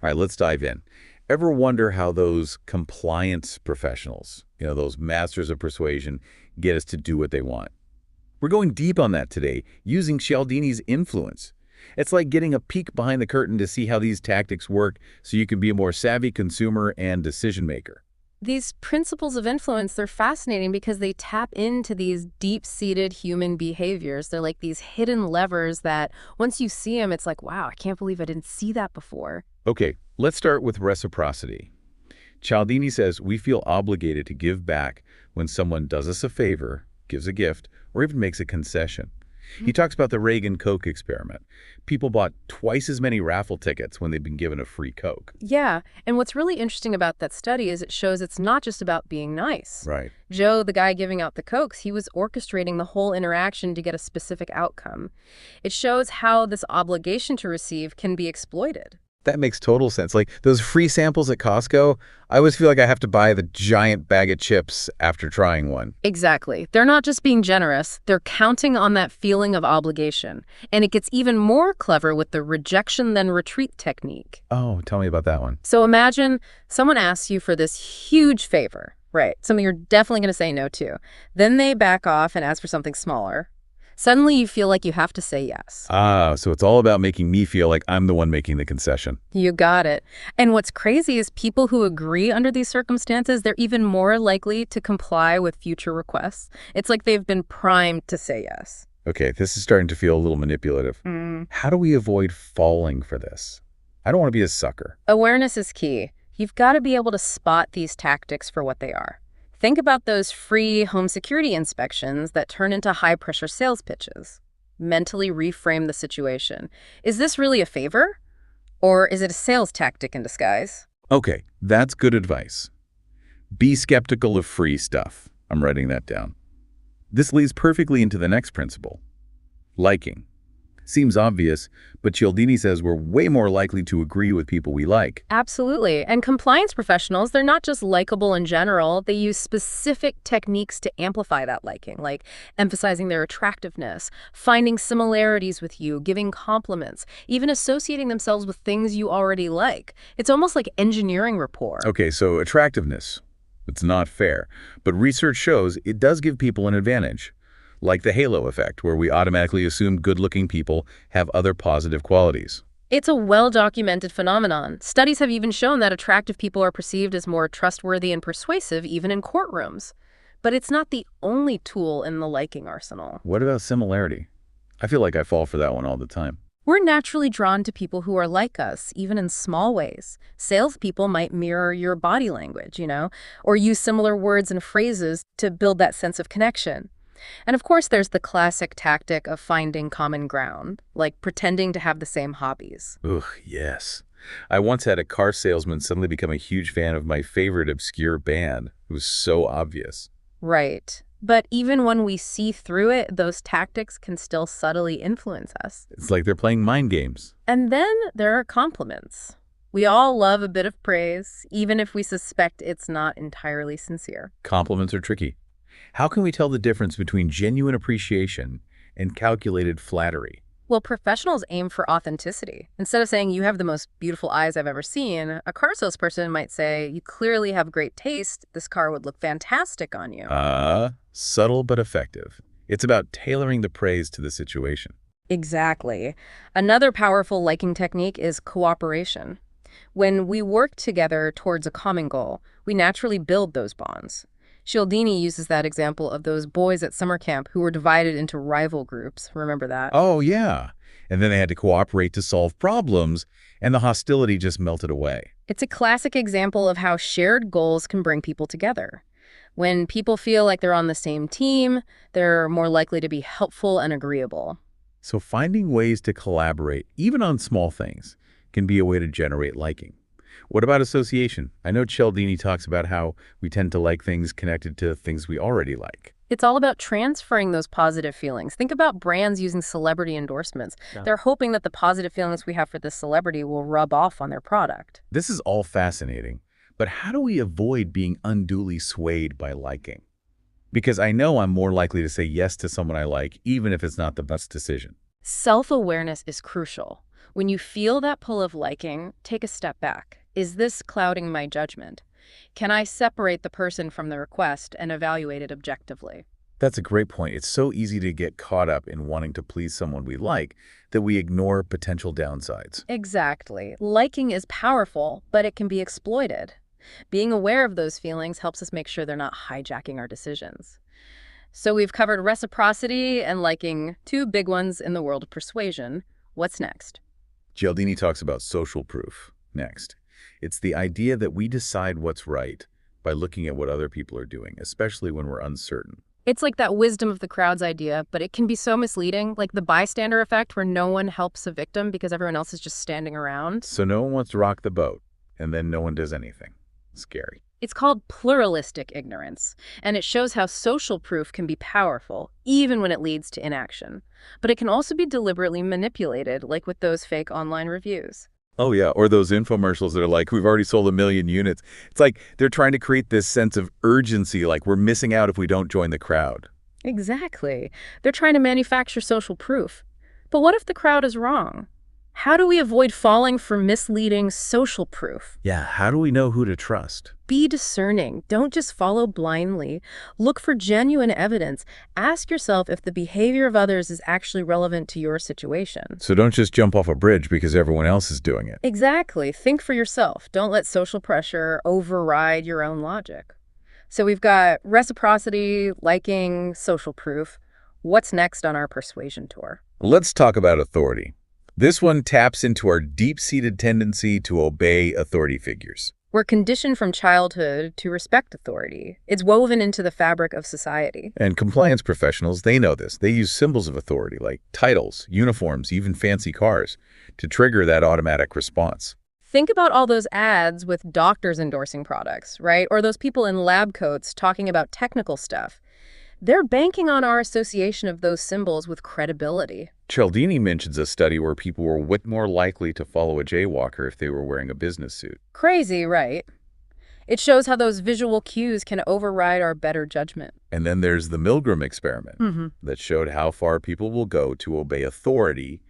All right, let's dive in. Ever wonder how those compliance professionals, those masters of persuasion, get us to do what they want? We're going deep on that today, using Cialdini's influence. It's like getting a peek behind the curtain to see how these tactics work so you can be a more savvy consumer and decision maker. These principles of influence, they're fascinating because they tap into these deep-seated human behaviors. They're like these hidden levers that once you see them, it's like, wow, I can't believe I didn't see that before. Okay, let's start with reciprocity. Cialdini says we feel obligated to give back when someone does us a favor, gives a gift, or even makes a concession. He talks about the Reagan Coke experiment. People bought twice as many raffle tickets when they'd been given a free Coke. Yeah, and what's really interesting about that study is it shows it's not just about being nice. Right. Joe, the guy giving out the Cokes, he was orchestrating the whole interaction to get a specific outcome. It shows how this obligation to receive can be exploited. That makes total sense. Like those free samples at Costco, I always feel like I have to buy the giant bag of chips after trying one. Exactly. They're not just being generous, they're counting on that feeling of obligation. And it gets even more clever with the rejection then retreat technique. Oh, tell me about that one. So imagine someone asks you for this huge favor, right? Something you're definitely going to say no to. Then they back off and ask for something smaller. Suddenly you feel like you have to say yes. Ah, so it's all about making me feel like I'm the one making the concession. You got it. And what's crazy is people who agree under these circumstances, they're even more likely to comply with future requests. It's like they've been primed to say yes. Okay, this is starting to feel a little manipulative. How do we avoid falling for this? I don't want to be a sucker. Awareness is key. You've got to be able to spot these tactics for what they are. Think about those free home security inspections that turn into high-pressure sales pitches. Mentally reframe the situation. Is this really a favor? Or is it a sales tactic in disguise? Okay, that's good advice. Be skeptical of free stuff. I'm writing that down. This leads perfectly into the next principle. Liking. Seems obvious, but Cialdini says we're way more likely to agree with people we like. Absolutely. And compliance professionals, they're not just likable in general. They use specific techniques to amplify that liking, like emphasizing their attractiveness, finding similarities with you, giving compliments, even associating themselves with things you already like. It's almost like engineering rapport. Okay, so attractiveness. It's not fair, but research shows it does give people an advantage. Like the halo effect, where we automatically assume good-looking people have other positive qualities. It's a well-documented phenomenon. Studies have even shown that attractive people are perceived as more trustworthy and persuasive, even in courtrooms. But it's not the only tool in the liking arsenal. What about similarity? I feel like I fall for that one all the time. We're naturally drawn to people who are like us, even in small ways. Salespeople might mirror your body language, or use similar words and phrases to build that sense of connection. And of course, there's the classic tactic of finding common ground, like pretending to have the same hobbies. Ugh, yes. I once had a car salesman suddenly become a huge fan of my favorite obscure band. It was so obvious. Right. But even when we see through it, those tactics can still subtly influence us. It's like they're playing mind games. And then there are compliments. We all love a bit of praise, even if we suspect it's not entirely sincere. Compliments are tricky. How can we tell the difference between genuine appreciation and calculated flattery? Well, professionals aim for authenticity. Instead of saying, you have the most beautiful eyes I've ever seen, a car salesperson might say, you clearly have great taste. This car would look fantastic on you. Subtle but effective. It's about tailoring the praise to the situation. Exactly. Another powerful liking technique is cooperation. When we work together towards a common goal, we naturally build those bonds. Cialdini uses that example of those boys at summer camp who were divided into rival groups. Remember that? Oh, yeah. And then they had to cooperate to solve problems, and the hostility just melted away. It's a classic example of how shared goals can bring people together. When people feel like they're on the same team, they're more likely to be helpful and agreeable. So finding ways to collaborate, even on small things, can be a way to generate liking. What about association? I know Cialdini talks about how we tend to like things connected to things we already like. It's all about transferring those positive feelings. Think about brands using celebrity endorsements. Yeah. They're hoping that the positive feelings we have for this celebrity will rub off on their product. This is all fascinating, but how do we avoid being unduly swayed by liking? Because I know I'm more likely to say yes to someone I like, even if it's not the best decision. Self-awareness is crucial. When you feel that pull of liking, take a step back. Is this clouding my judgment? Can I separate the person from the request and evaluate it objectively? That's a great point. It's so easy to get caught up in wanting to please someone we like that we ignore potential downsides. Exactly. Liking is powerful, but it can be exploited. Being aware of those feelings helps us make sure they're not hijacking our decisions. So we've covered reciprocity and liking, two big ones in the world of persuasion. What's next? Cialdini talks about social proof next. It's the idea that we decide what's right by looking at what other people are doing, especially when we're uncertain. It's like that wisdom of the crowds idea, but it can be so misleading, like the bystander effect where no one helps a victim because everyone else is just standing around. So no one wants to rock the boat, and then no one does anything. Scary. It's called pluralistic ignorance, and it shows how social proof can be powerful, even when it leads to inaction. But it can also be deliberately manipulated, like with those fake online reviews. Oh yeah, or those infomercials that are like, we've already sold 1 million units. It's like they're trying to create this sense of urgency, like we're missing out if we don't join the crowd. Exactly. They're trying to manufacture social proof. But what if the crowd is wrong? How do we avoid falling for misleading social proof? Yeah, how do we know who to trust? Be discerning. Don't just follow blindly. Look for genuine evidence. Ask yourself if the behavior of others is actually relevant to your situation. So don't just jump off a bridge because everyone else is doing it. Exactly. Think for yourself. Don't let social pressure override your own logic. So we've got reciprocity, liking, social proof. What's next on our persuasion tour? Let's talk about authority. This one taps into our deep-seated tendency to obey authority figures. We're conditioned from childhood to respect authority. It's woven into the fabric of society. And compliance professionals, they know this. They use symbols of authority like titles, uniforms, even fancy cars to trigger that automatic response. Think about all those ads with doctors endorsing products, right? Or those people in lab coats talking about technical stuff. They're banking on our association of those symbols with credibility. Cialdini mentions a study where people were way more likely to follow a jaywalker if they were wearing a business suit. Crazy, right? It shows how those visual cues can override our better judgment. And then there's the Milgram experiment that showed how far people will go to obey authority,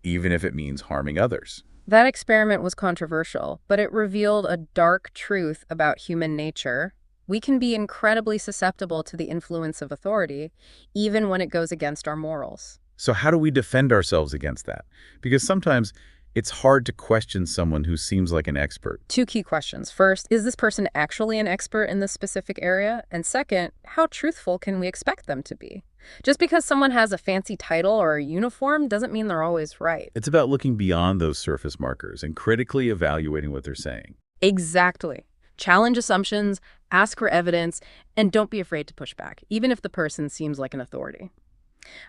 even if it means harming others. That experiment was controversial, but it revealed a dark truth about human nature. We can be incredibly susceptible to the influence of authority, even when it goes against our morals. So how do we defend ourselves against that? Because sometimes it's hard to question someone who seems like an expert. Two key questions. First, is this person actually an expert in this specific area? And second, how truthful can we expect them to be? Just because someone has a fancy title or a uniform doesn't mean they're always right. It's about looking beyond those surface markers and critically evaluating what they're saying. Exactly. Challenge assumptions, ask for evidence, and don't be afraid to push back, even if the person seems like an authority.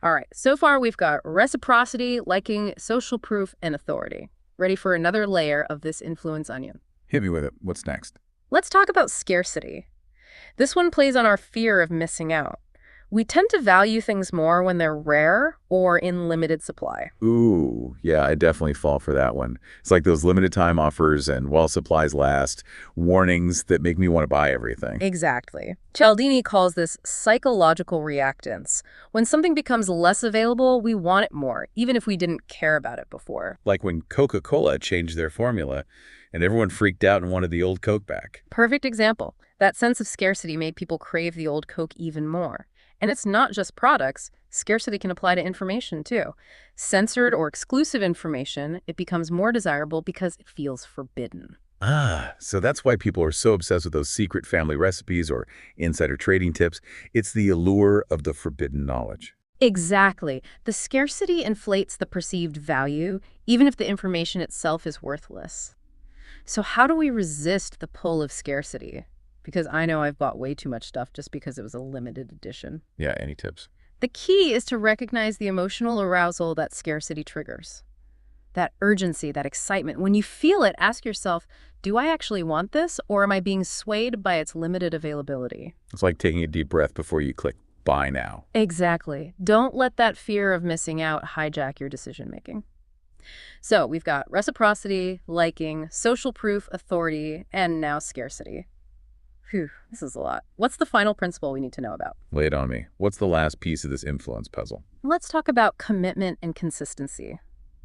All right, so far we've got reciprocity, liking, social proof, and authority. Ready for another layer of this influence onion. Hit me with it. What's next? Let's talk about scarcity. This one plays on our fear of missing out. We tend to value things more when they're rare or in limited supply. Ooh, yeah, I definitely fall for that one. It's like those limited time offers and while supplies last, warnings that make me want to buy everything. Exactly. Cialdini calls this psychological reactance. When something becomes less available, we want it more, even if we didn't care about it before. Like when Coca-Cola changed their formula and everyone freaked out and wanted the old Coke back. Perfect example. That sense of scarcity made people crave the old Coke even more. And it's not just products. Scarcity can apply to information, too. Censored or exclusive information, it becomes more desirable because it feels forbidden. Ah, so that's why people are so obsessed with those secret family recipes or insider trading tips. It's the allure of the forbidden knowledge. Exactly. The scarcity inflates the perceived value, even if the information itself is worthless. So how do we resist the pull of scarcity? Because I know I've bought way too much stuff just because it was a limited edition. Yeah, any tips? The key is to recognize the emotional arousal that scarcity triggers. That urgency, that excitement. When you feel it, ask yourself, do I actually want this, or am I being swayed by its limited availability? It's like taking a deep breath before you click buy now. Exactly. Don't let that fear of missing out hijack your decision-making. So we've got reciprocity, liking, social proof, authority, and now scarcity. Phew, this is a lot. What's the final principle we need to know about? Lay it on me. What's the last piece of this influence puzzle? Let's talk about commitment and consistency.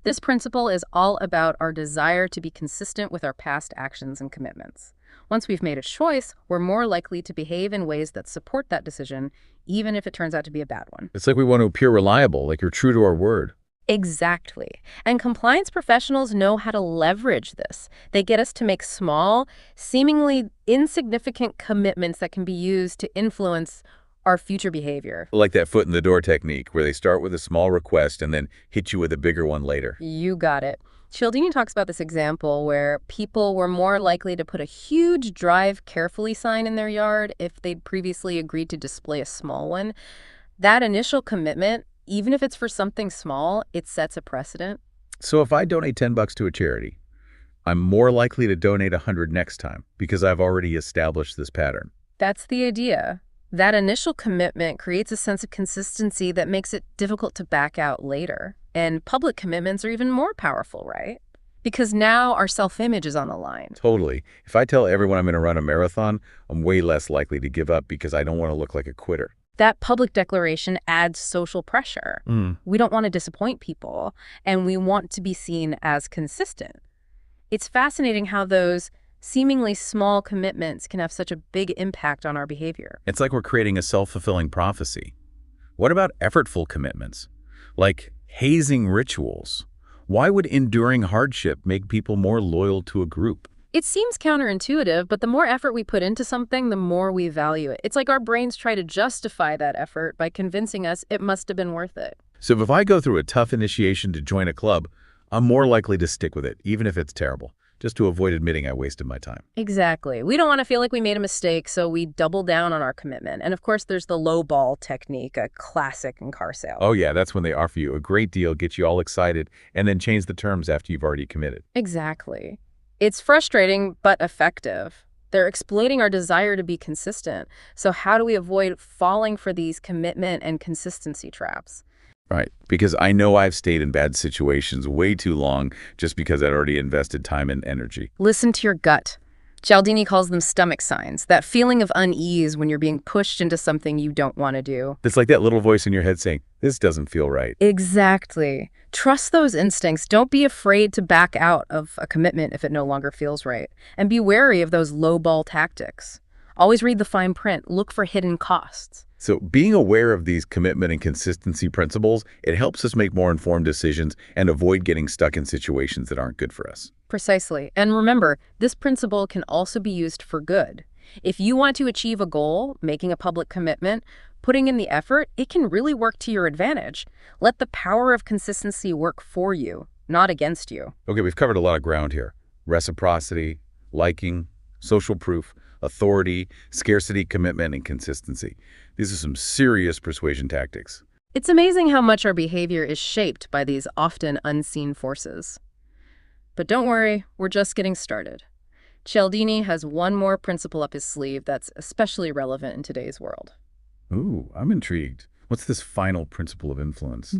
This principle is all about our desire to be consistent with our past actions and commitments. Once we've made a choice, we're more likely to behave in ways that support that decision, even if it turns out to be a bad one. It's like we want to appear reliable, like you're true to our word. Exactly. And compliance professionals know how to leverage this. They get us to make small, seemingly insignificant commitments that can be used to influence our future behavior. Like that foot in the door technique, where they start with a small request and then hit you with a bigger one later. You got it. Cialdini talks about this example where people were more likely to put a huge "drive carefully" sign in their yard if they'd previously agreed to display a small one. That initial commitment, even if it's for something small, it sets a precedent. So if I donate $10 to a charity, I'm more likely to donate 100 next time because I've already established this pattern. That's the idea. That initial commitment creates a sense of consistency that makes it difficult to back out later. And public commitments are even more powerful, right? Because now our self-image is on the line. Totally. If I tell everyone I'm going to run a marathon, I'm way less likely to give up because I don't want to look like a quitter. That public declaration adds social pressure. We don't want to disappoint people, and we want to be seen as consistent. It's fascinating how those seemingly small commitments can have such a big impact on our behavior. It's like we're creating a self-fulfilling prophecy. What about effortful commitments? Like hazing rituals? Why would enduring hardship make people more loyal to a group? It seems counterintuitive, but the more effort we put into something, the more we value it. It's like our brains try to justify that effort by convincing us it must have been worth it. So if I go through a tough initiation to join a club, I'm more likely to stick with it, even if it's terrible, just to avoid admitting I wasted my time. Exactly. We don't want to feel like we made a mistake, so we double down on our commitment. And of course, there's the low ball technique, a classic in car sales. Oh yeah, that's when they offer you a great deal, get you all excited, and then change the terms after you've already committed. Exactly. It's frustrating, but effective. They're exploiting our desire to be consistent. So how do we avoid falling for these commitment and consistency traps? Right, because I know I've stayed in bad situations way too long just because I'd already invested time and energy. Listen to your gut. Cialdini calls them stomach signs, that feeling of unease when you're being pushed into something you don't want to do. It's like that little voice in your head saying, this doesn't feel right. Exactly. Trust those instincts. Don't be afraid to back out of a commitment if it no longer feels right. And be wary of those low-ball tactics. Always read the fine print. Look for hidden costs. So being aware of these commitment and consistency principles, it helps us make more informed decisions and avoid getting stuck in situations that aren't good for us. Precisely. And remember, this principle can also be used for good. If you want to achieve a goal, making a public commitment, putting in the effort, it can really work to your advantage. Let the power of consistency work for you, not against you. Okay, we've covered a lot of ground here. Reciprocity, liking, social proof, authority, scarcity, commitment, and consistency. These are some serious persuasion tactics. It's amazing how much our behavior is shaped by these often unseen forces. But don't worry, we're just getting started. Cialdini has one more principle up his sleeve that's especially relevant in today's world. Ooh, I'm intrigued. What's this final principle of influence?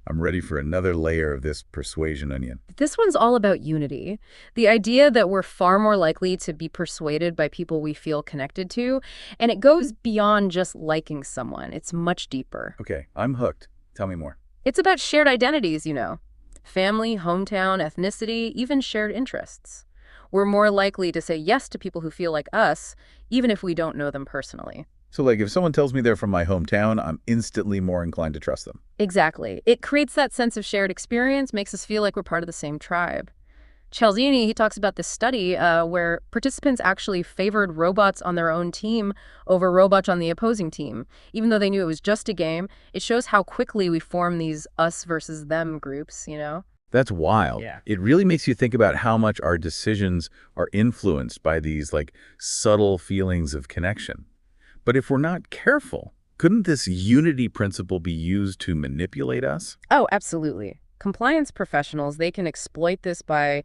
I'm ready for another layer of this persuasion onion. This one's all about unity. The idea that we're far more likely to be persuaded by people we feel connected to, and it goes beyond just liking someone. It's much deeper. Okay, I'm hooked. Tell me more. It's about shared identities, you know. Family, hometown, ethnicity, even shared interests. We're more likely to say yes to people who feel like us, even if we don't know them personally. So like if someone tells me they're from my hometown, I'm instantly more inclined to trust them. Exactly. It creates that sense of shared experience, makes us feel like we're part of the same tribe. Cialdini, he talks about this study where participants actually favored robots on their own team over robots on the opposing team. Even though they knew it was just a game, it shows how quickly we form these us versus them groups, you know? That's wild. Yeah. It really makes you think about how much our decisions are influenced by these like subtle feelings of connection. But if we're not careful, couldn't this unity principle be used to manipulate us? Oh, absolutely. Compliance professionals, they can exploit this by,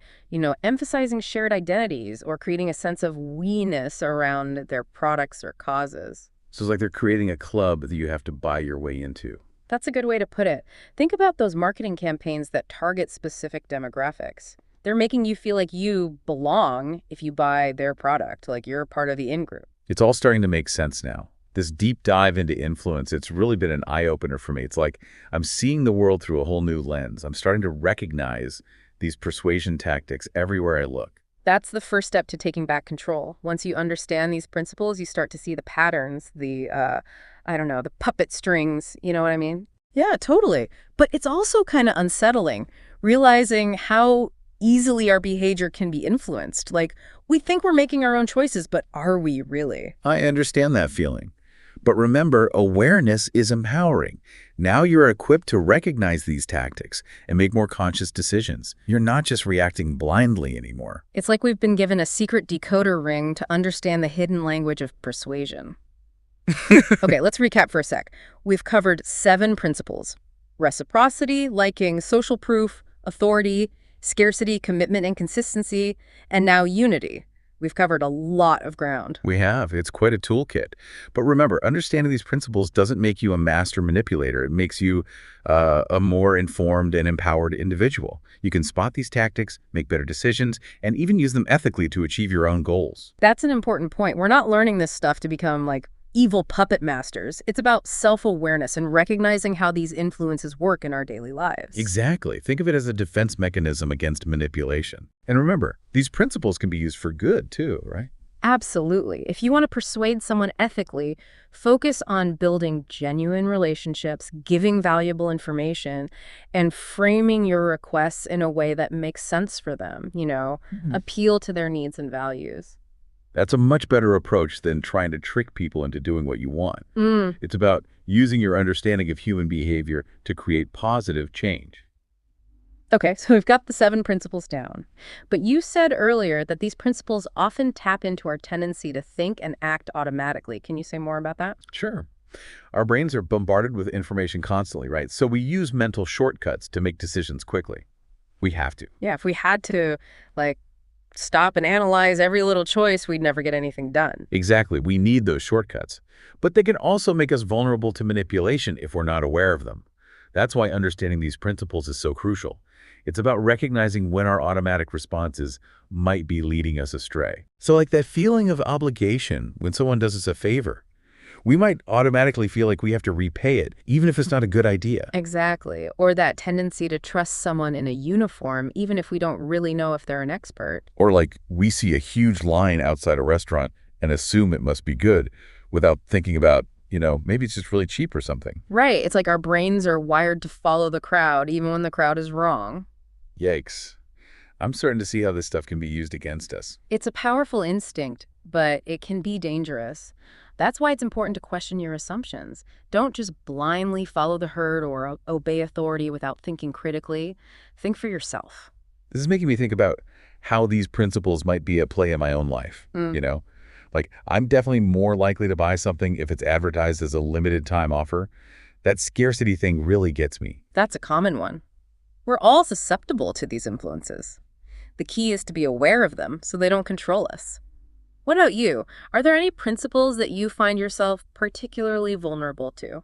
emphasizing shared identities or creating a sense of we-ness around their products or causes. So it's like they're creating a club that you have to buy your way into. That's a good way to put it. Think about those marketing campaigns that target specific demographics. They're making you feel like you belong if you buy their product, like you're part of the in-group. It's all starting to make sense now. This deep dive into influence, it's really been an eye-opener for me. It's like I'm seeing the world through a whole new lens. I'm starting to recognize these persuasion tactics everywhere I look. That's the first step to taking back control. Once you understand these principles, you start to see the patterns, I don't know, the puppet strings, you know what I mean? Yeah, totally. But it's also kind of unsettling, realizing how easily our behavior can be influenced. Like, we think we're making our own choices, but are we really? I understand that feeling. But remember, awareness is empowering. Now you're equipped to recognize these tactics and make more conscious decisions. You're not just reacting blindly anymore. It's like we've been given a secret decoder ring to understand the hidden language of persuasion. Okay, let's recap for a sec. We've covered 7 principles: reciprocity, liking, social proof, authority, scarcity, commitment, and consistency, and now unity. We've covered a lot of ground. We have. It's quite a toolkit. But remember, understanding these principles doesn't make you a master manipulator. It makes you a more informed and empowered individual. You can spot these tactics, make better decisions, and even use them ethically to achieve your own goals. That's an important point. We're not learning this stuff to become like evil puppet masters. It's about self-awareness and recognizing how these influences work in our daily lives. Exactly. Think of it as a defense mechanism against manipulation. And remember, these principles can be used for good too, right? Absolutely. If you want to persuade someone ethically, focus on building genuine relationships, giving valuable information, and framing your requests in a way that makes sense for them, appeal to their needs and values. That's a much better approach than trying to trick people into doing what you want. It's about using your understanding of human behavior to create positive change. Okay, so we've got the 7 principles down. But you said earlier that these principles often tap into our tendency to think and act automatically. Can you say more about that? Sure. Our brains are bombarded with information constantly, right? So we use mental shortcuts to make decisions quickly. We have to. Yeah, if we had to, stop and analyze every little choice, we'd never get anything done. Exactly. We need those shortcuts. But they can also make us vulnerable to manipulation if we're not aware of them. That's why understanding these principles is so crucial. It's about recognizing when our automatic responses might be leading us astray. So like that feeling of obligation when someone does us a favor. We might automatically feel like we have to repay it, even if it's not a good idea. Exactly. Or that tendency to trust someone in a uniform, even if we don't really know if they're an expert. Or like we see a huge line outside a restaurant and assume it must be good without thinking about, maybe it's just really cheap or something. Right. It's like our brains are wired to follow the crowd, even when the crowd is wrong. Yikes. I'm starting to see how this stuff can be used against us. It's a powerful instinct, but it can be dangerous. That's why it's important to question your assumptions. Don't just blindly follow the herd or obey authority without thinking critically. Think for yourself. This is making me think about how these principles might be at play in my own life, Like, I'm definitely more likely to buy something if it's advertised as a limited time offer. That scarcity thing really gets me. That's a common one. We're all susceptible to these influences. The key is to be aware of them so they don't control us. What about you? Are there any principles that you find yourself particularly vulnerable to?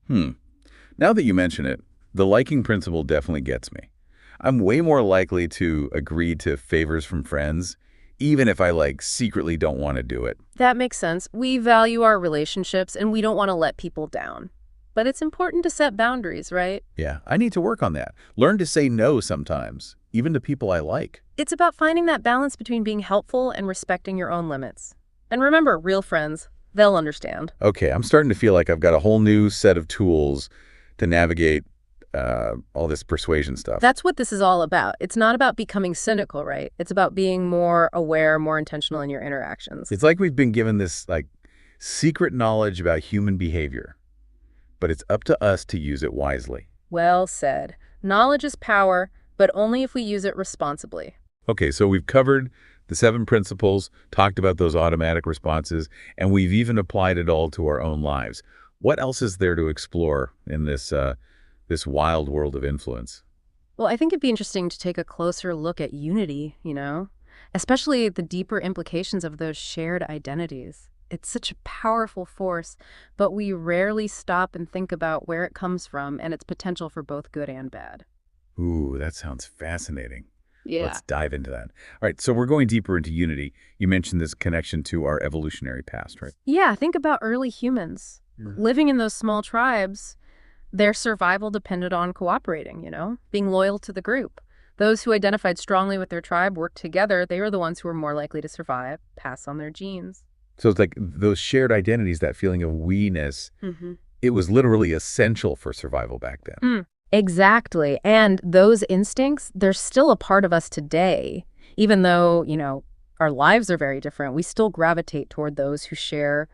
Now that you mention it, the liking principle definitely gets me. I'm way more likely to agree to favors from friends, even if I secretly don't want to do it. That makes sense. We value our relationships and we don't want to let people down. But it's important to set boundaries, right? Yeah, I need to work on that. Learn to say no sometimes, even to people I like. It's about finding that balance between being helpful and respecting your own limits. And remember, real friends, they'll understand. Okay, I'm starting to feel like I've got a whole new set of tools to navigate all this persuasion stuff. That's what this is all about. It's not about becoming cynical, right? It's about being more aware, more intentional in your interactions. It's like we've been given this secret knowledge about human behavior, but it's up to us to use it wisely. Well said. Knowledge is power, but only if we use it responsibly. Okay, so we've covered the 7 principles, talked about those automatic responses, and we've even applied it all to our own lives. What else is there to explore in this wild world of influence? Well, I think it'd be interesting to take a closer look at unity, especially the deeper implications of those shared identities. It's such a powerful force, but we rarely stop and think about where it comes from and its potential for both good and bad. Ooh, that sounds fascinating. Yeah. Let's dive into that. All right, so we're going deeper into unity. You mentioned this connection to our evolutionary past, right? Yeah, think about early humans. Living in those small tribes, their survival depended on cooperating, being loyal to the group. Those who identified strongly with their tribe worked together. They were the ones who were more likely to survive, pass on their genes. So it's like those shared identities, that feeling of we-ness, it was literally essential for survival back then. Exactly. And those instincts, they're still a part of us today. Even though, our lives are very different, we still gravitate toward those who share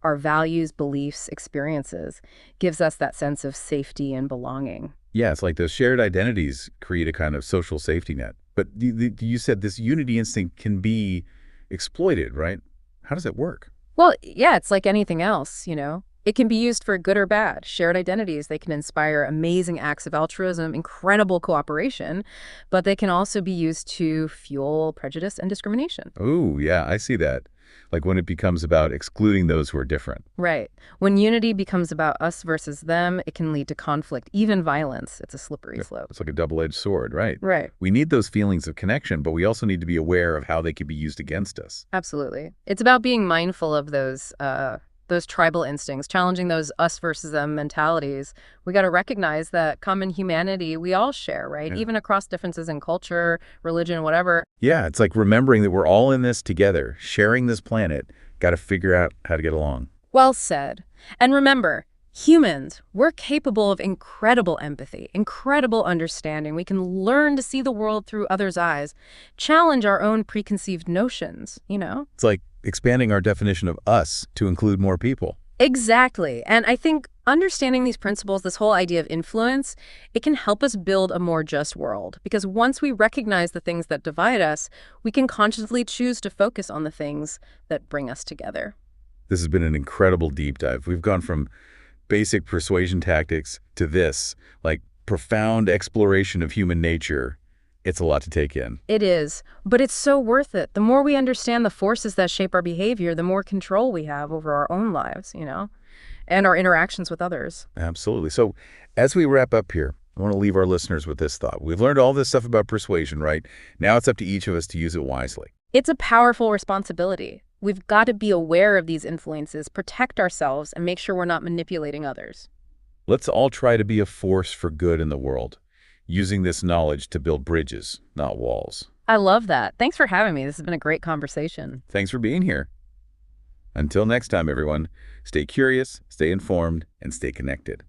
our values, beliefs, experiences. Gives us that sense of safety and belonging. Yeah, it's like those shared identities create a kind of social safety net. But you said this unity instinct can be exploited, right? How does it work? Well, yeah, it's like anything else. It can be used for good or bad. Shared identities, they can inspire amazing acts of altruism, incredible cooperation, but they can also be used to fuel prejudice and discrimination. Oh, yeah, I see that. Like when it becomes about excluding those who are different. Right. When unity becomes about us versus them, it can lead to conflict, even violence. It's a slippery slope. It's like a double-edged sword, right? Right. We need those feelings of connection, but we also need to be aware of how they could be used against us. Absolutely. It's about being mindful of those tribal instincts, challenging those us versus them mentalities. We got to recognize that common humanity we all share, right? Yeah. Even across differences in culture, religion, whatever. Yeah, it's like remembering that we're all in this together, sharing this planet, got to figure out how to get along. Well said. And remember, humans, we're capable of incredible empathy, incredible understanding. We can learn to see the world through others' eyes, challenge our own preconceived notions. It's like expanding our definition of us to include more people. Exactly. And I think understanding these principles, this whole idea of influence, it can help us build a more just world. Because once we recognize the things that divide us, we can consciously choose to focus on the things that bring us together. This has been an incredible deep dive. We've gone from basic persuasion tactics to this, like profound exploration of human nature. It's a lot to take in. It is, but it's so worth it. The more we understand the forces that shape our behavior, the more control we have over our own lives, and our interactions with others. Absolutely. So as we wrap up here, I want to leave our listeners with this thought. We've learned all this stuff about persuasion, right? Now it's up to each of us to use it wisely. It's a powerful responsibility. We've got to be aware of these influences, protect ourselves, and make sure we're not manipulating others. Let's all try to be a force for good in the world, using this knowledge to build bridges, not walls. I love that. Thanks for having me. This has been a great conversation. Thanks for being here. Until next time, everyone, stay curious, stay informed, and stay connected.